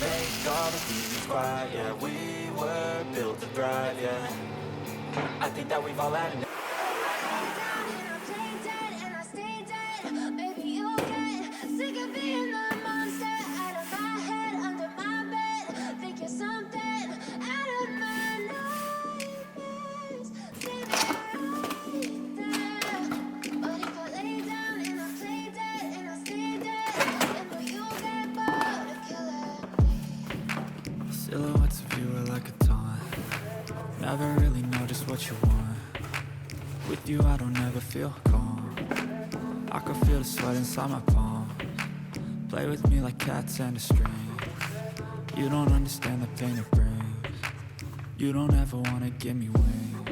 make all the demons quiet. Yeah, we were built to thrive, yeah. I think that we've all had enough. Silhouettes of you are like a taunt. Never really know just what you want. With you I don't ever feel calm. I can feel the sweat inside my palms. Play with me like cats and a string. You don't understand the pain it brings. You don't ever wanna give me wings.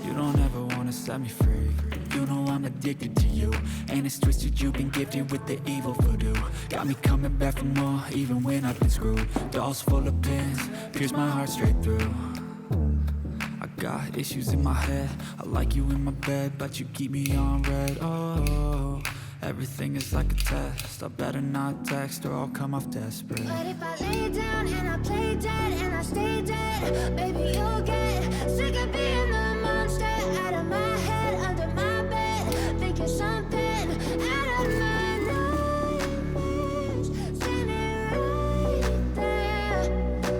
You don't ever wanna set me free. You know I'm addicted to you, and it's twisted, you've been gifted with the evil voodoo. Got me coming back for more, even when I've been screwed. Dolls full of pins, pierce my heart straight through. I got issues in my head, I like you in my bed, but you keep me on red. Oh, everything is like a test, I better not text or I'll come off desperate. But if I lay down and I play dead and I stay dead, baby you'll get sick of being the monster out of my head, under my bed, thinking something out of my nightmares, standing right there.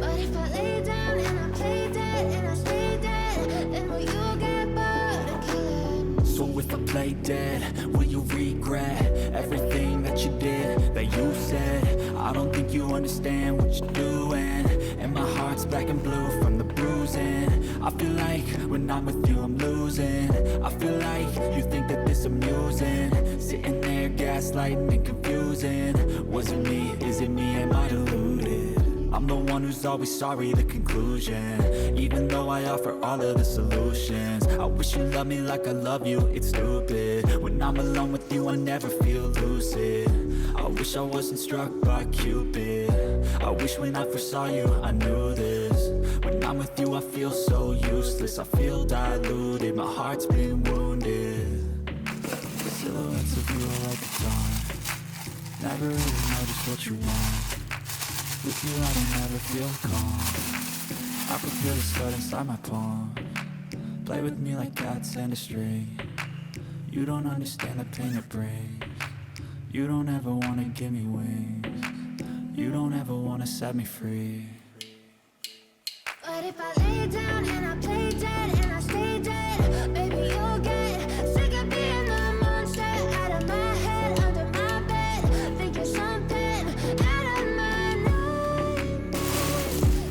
But if I lay down and I play dead and I stay dead, then will you get bored of killing? So if I play dead, will you regret everything that you did, that you said? I don't think you understand what you're doing, and my heart's black and blue from the bruising. I feel like when I'm with you I'm losing. I feel like you think that this amusing, sitting there gaslighting and confusing. Was it me? Is it me? Am I deluded? I'm the one who's always sorry, the conclusion. Even though I offer all of the solutions, I wish you loved me like I love you, it's stupid. When I'm alone with you I never feel lucid. I wish I wasn't struck by Cupid. I wish when I first saw you I knew this. When I'm with you I feel so useless, I feel diluted, my heart's been wounded. Silhouettes of you are like a taunt. Never really know just what you want. With you I don't ever feel calm. I can feel the sweat inside my palm. Play with me like cats and a string. You don't understand the pain it brings. You don't ever wanna give me wings. You don't ever wanna set me free. But if I lay down and I play dead and I stay dead, baby you'll get sick of being the monster out of my head, under my bed, thinking something out of my nightmares,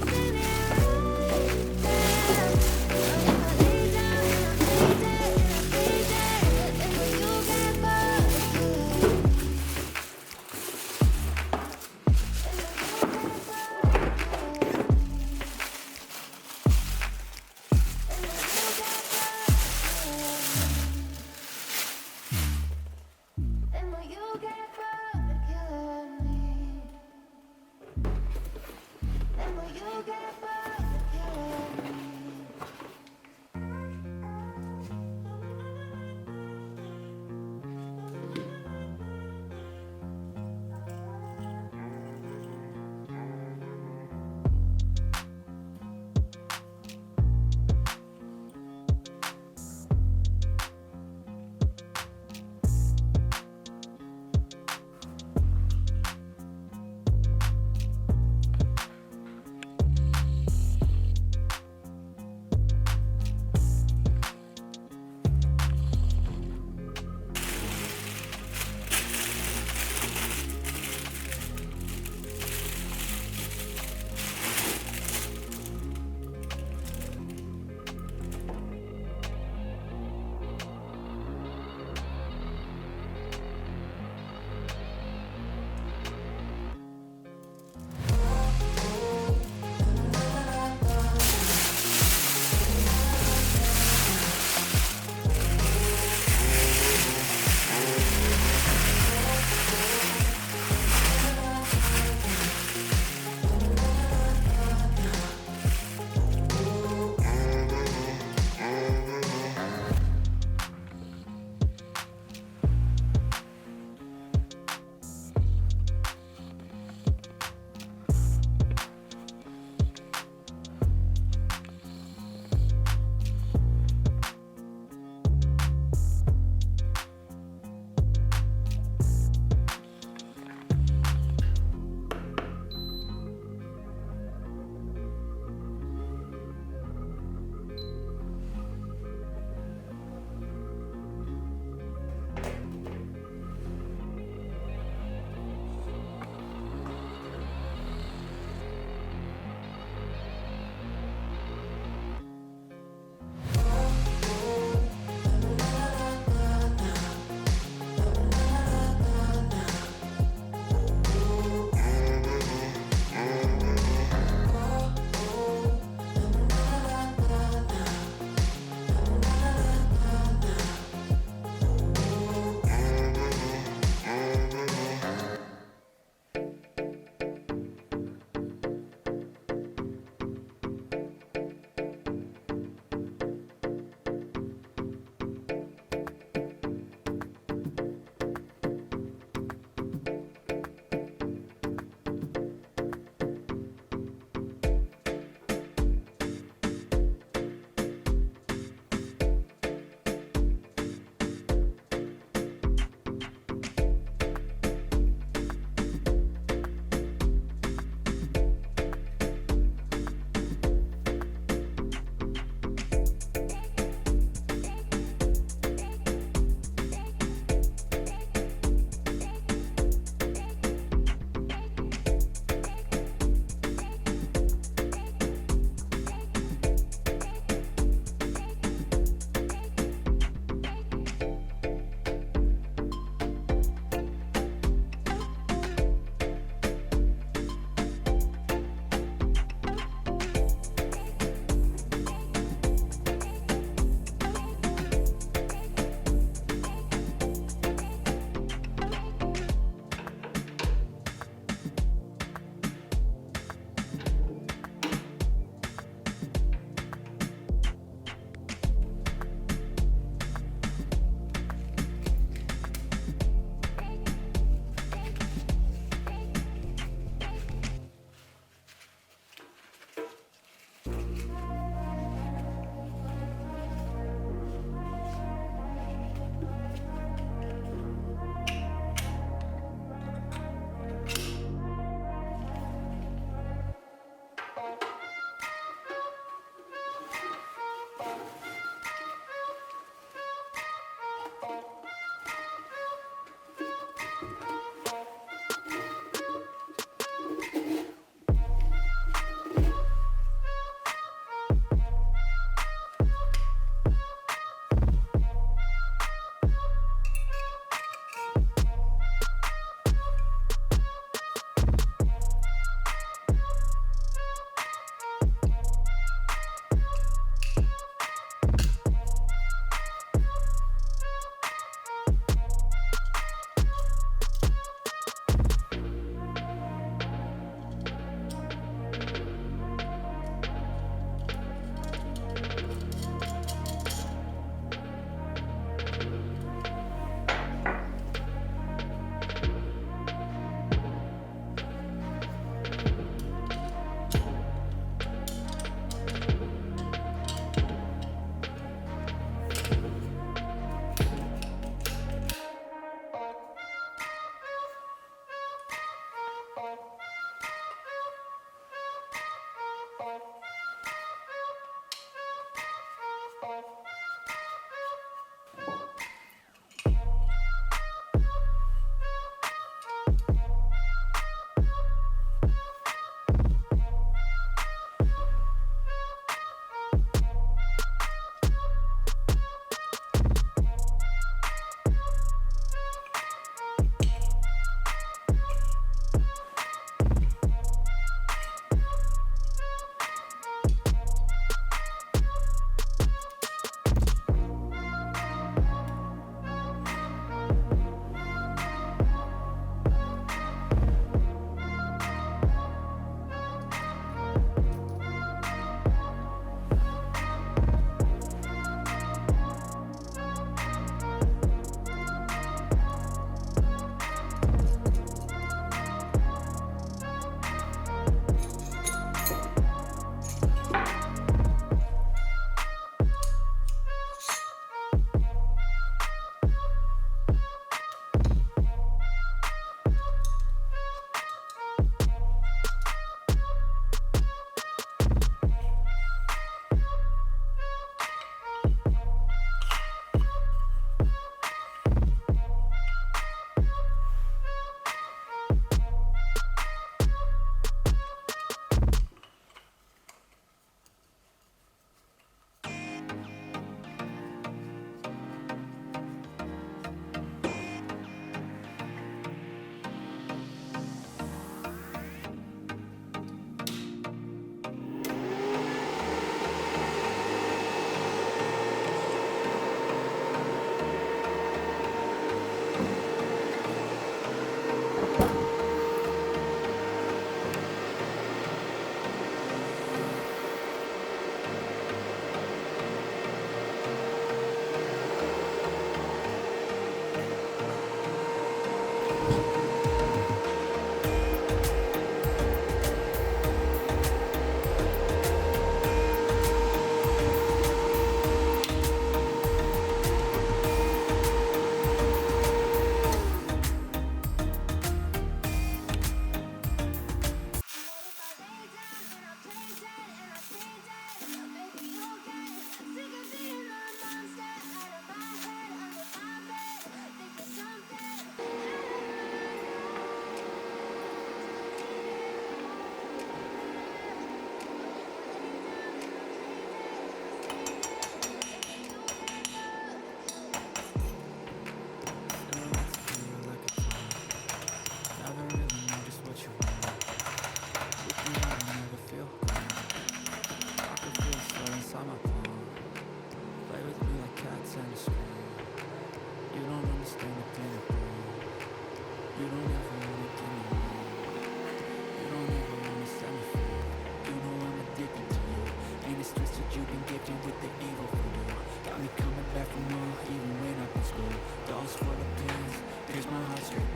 standing right there. But if I lay down and I play dead and I stay dead, then will you get bored of killing? And will you get bored of killing me? And will you get bored of killing me?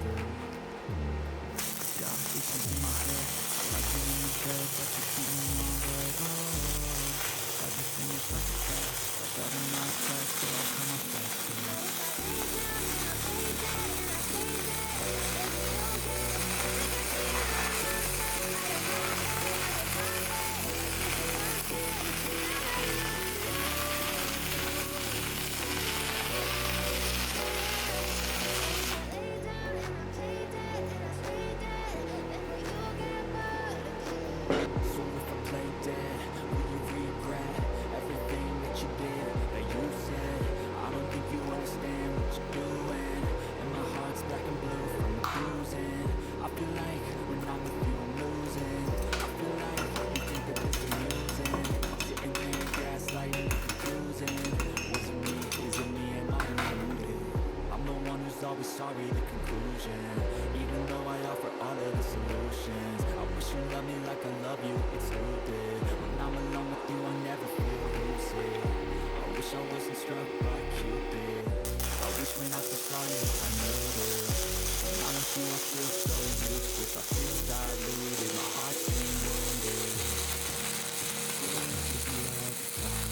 through. Got pieces in my head, I like you in your bed, but you keep me on red. Oh, everything is like a test, I better not text, so I'll come up fast to you. So if I play dead, will you regret everything that you did, that you said? I don't think you understand what you're doing, and my heart's black and blue from the bruising. I feel like when I'm with you I'm losing. I feel like you think that this is amusing, sitting there gaslighting, confusing. Was it me? Is it me? Am I deluded? I'm the one who's always sorry, the conclusion. Even though I offer all of the solutions, I wish you loved me like I love you, it's stupid. When I'm alone with you, I never feel lucid. I wish I wasn't struck by Cupid. I wish when I first saw you, I knew this. When I'm with you, I feel so useless. I feel diluted, my heart's been wounded. Feeling with you all the time.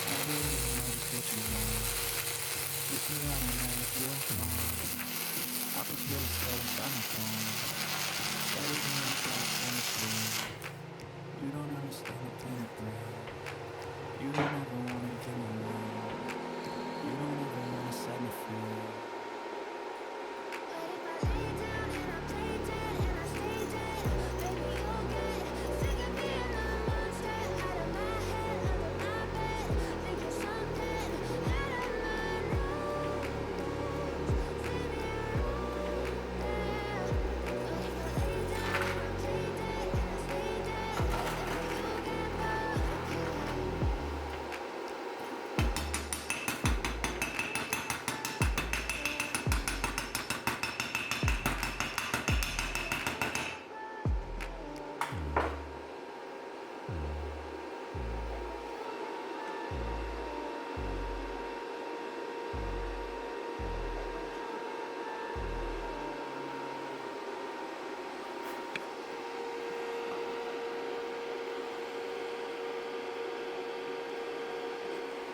I really know just what you want. With you, I don't ever feel fine. I can feel it slow inside my phone. Everything else like chemistry. You don't understand the pain it brings. You don't ever wanna give me love. You don't ever wanna set me free.